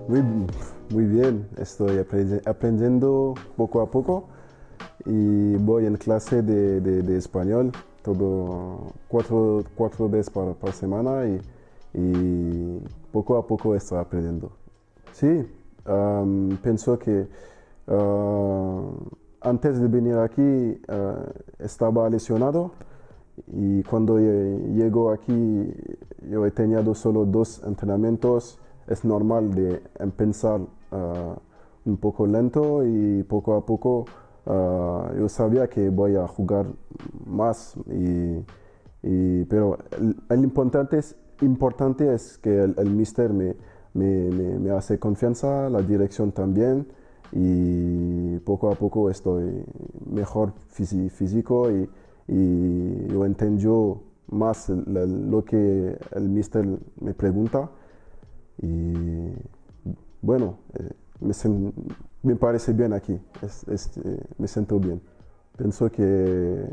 Muy, muy bien, estoy aprendiendo poco a poco y voy en clase de español todo cuatro veces por semana y poco a poco estoy aprendiendo. Sí, pienso que ah, antes de venir aquí estaba lesionado y cuando llego aquí yo he tenido solo 2 entrenamientos. Es normal de empezar un poco lento y poco a poco yo sabía que voy a jugar más pero importante es que el mister me hace confianza, la dirección también y poco a poco estoy mejor físico y yo entiendo más lo que el mister me pregunta y bueno, me parece bien aquí, me siento bien. Pienso que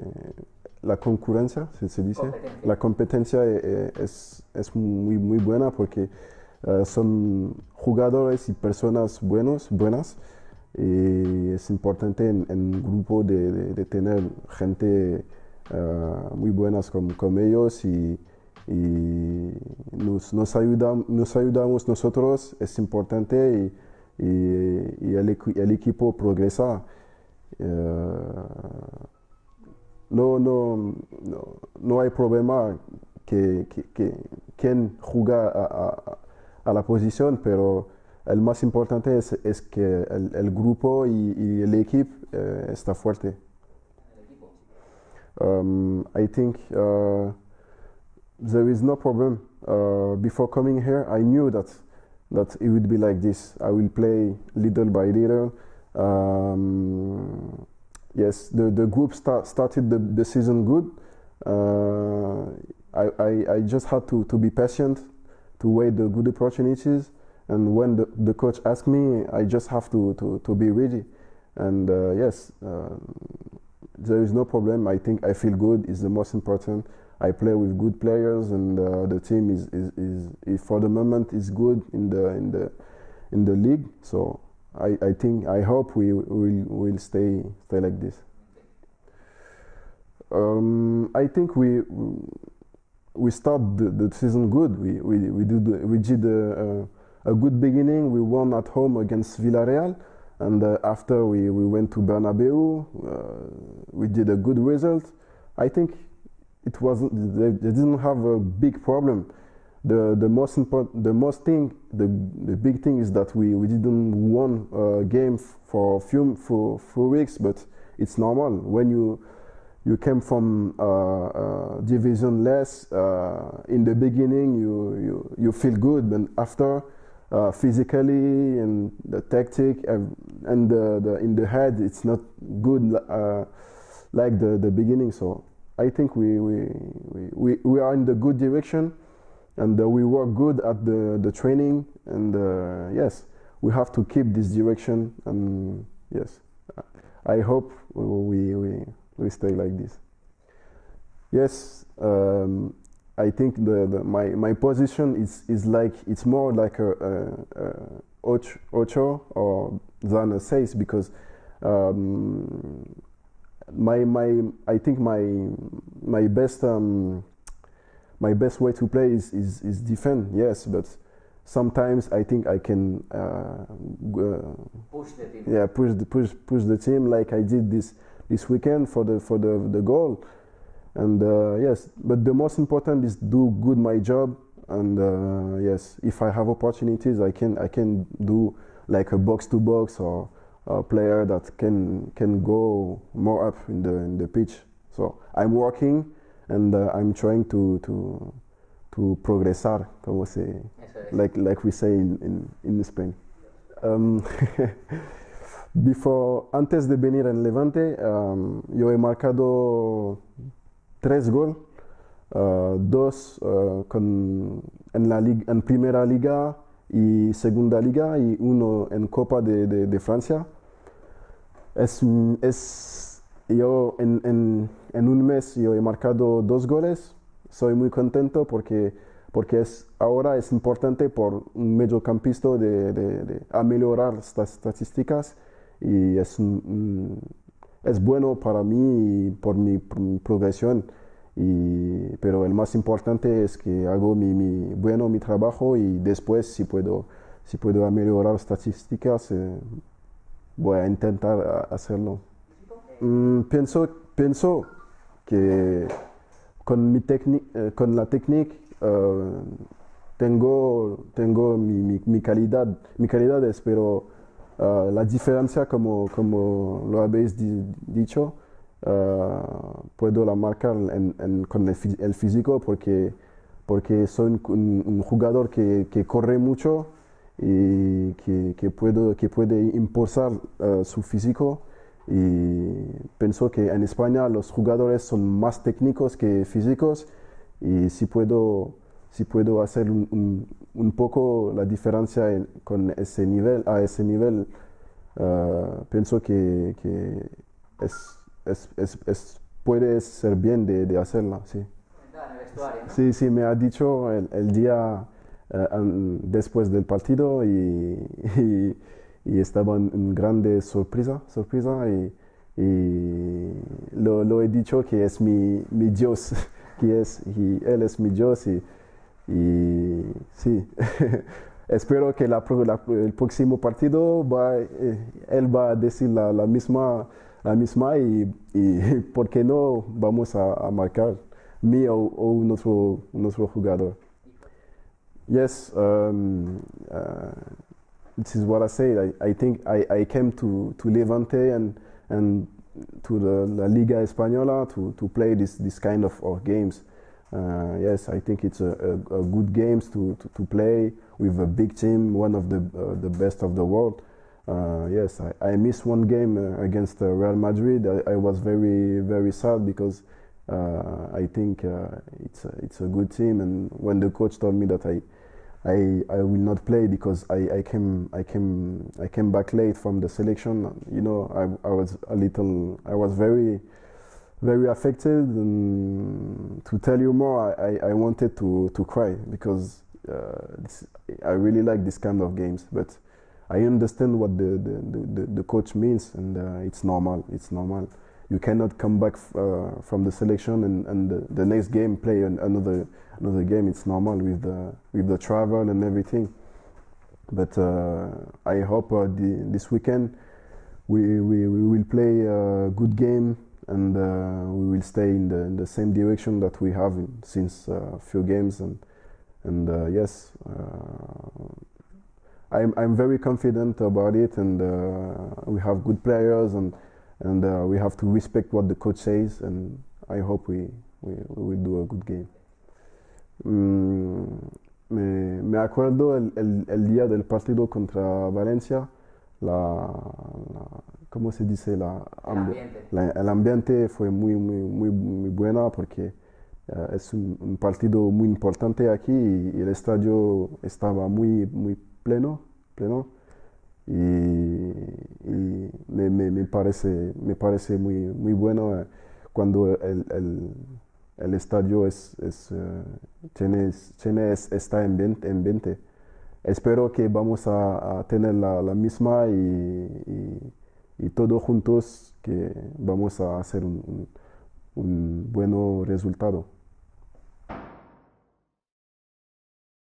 la concurrencia, se dice, Competencia. la competencia es muy buena porque son jugadores y personas buenas y es importante en un grupo de tener gente muy buenas como ellos y nos ayudamos nosotros, es importante y el equipo progresa. Eh, no hay problema que quien juega a la posición, pero el más importante es que el grupo y el equipo está fuerte. El equipo. I think there is no problem. Before coming here, I knew that it would be like this. I will play little by little. Yes, the group started the season good. I just had to be patient, to wait the good opportunities. And when the coach asked me, I just have to be ready. And yes, there is no problem. I think I feel good is the most important. I play with good players, and the team is for the moment is good in the league. So I hope we will stay like this. I think we start the season good. We did a good beginning. We won at home against Villarreal, and after we went to Bernabeu, we did a good result. I think it wasn't. They didn't have a big problem. The most important, the big thing is that we didn't won a game for few weeks, but it's normal when you came from division less. In the beginning, you feel good, but after physically and the tactic and the in the head, it's not good like the beginning. So I think we are in the good direction, and we work good at the training, and yes, we have to keep this direction, and yes, I hope we stay like this. Yes, I think my position is like it's more like a ocho or than a seis because I think my best way to play is defend. Yes, but sometimes I think I can Push the team. yeah push the team like I did this weekend for the goal. And yes, but the most important is do good my job, and yes, if I have opportunities, I can do like a box to box or a player that can go more up in the pitch. So I'm working, and I'm trying to progresar, como se Eso es. like we say in Spain. Um, Antes de venir en Levante, yo he marcado 3 goles, 2 en primera liga y segunda liga y 1 en Copa de Francia. Yo en un mes yo he marcado 2 goles. Soy muy contento porque porque ahora es importante por un mediocampista a mejorar estas estadísticas y es bueno para mí y por mi progresión. Pero el más importante es que hago mi trabajo y después si puedo mejorar estadísticas, voy a intentar hacerlo. Pienso que con la técnica tengo mi calidad, pero la diferencia, como lo habéis dicho, puedo la marcar con el físico porque soy un jugador que corre mucho y que puede impulsar su físico. Y pienso que en España los jugadores son más técnicos que físicos y si puedo hacer un poco la diferencia con a ese nivel, pienso que puede ser bien de hacerla, sí. En el vestuario, ¿no? Sí, sí, me ha dicho el día después del partido y estaba en grande sorpresa y lo he dicho que es mi Dios, él es mi Dios y sí, espero que el próximo partido él va a decir la misma y ¿por qué no vamos a marcar mí o un otro jugador? Yes, this is what I said. I think I came to Levante and to the La Liga Española to play this kind of games. Yes, I think it's a good games to play with a big team, one of the best of the world. Yes, I missed one game against Real Madrid. I was very sad because I think it's a good team, and when the coach told me that I will not play because I came back late from the selection. You know, I was very affected, and to tell you more, I wanted to cry because I really like this kind of games, but I understand what the coach means, and it's normal. It's normal. You cannot come back from the selection and the next game play another game. It's normal with the travel and everything. But I hope this weekend we will play a good game and we will stay in the same direction that we have since a few games and yes. I'm very confident about it, and we have good players, and we have to respect what the coach says, and I hope we will do a good game. Me acuerdo el día del partido contra Valencia, ¿cómo se dice? El ambiente fue muy buena porque es un partido muy importante aquí y el estadio estaba muy pleno y me parece muy bueno cuando el estadio está en 20. Espero que vamos a tener la misma y todos juntos que vamos a hacer un buen resultado.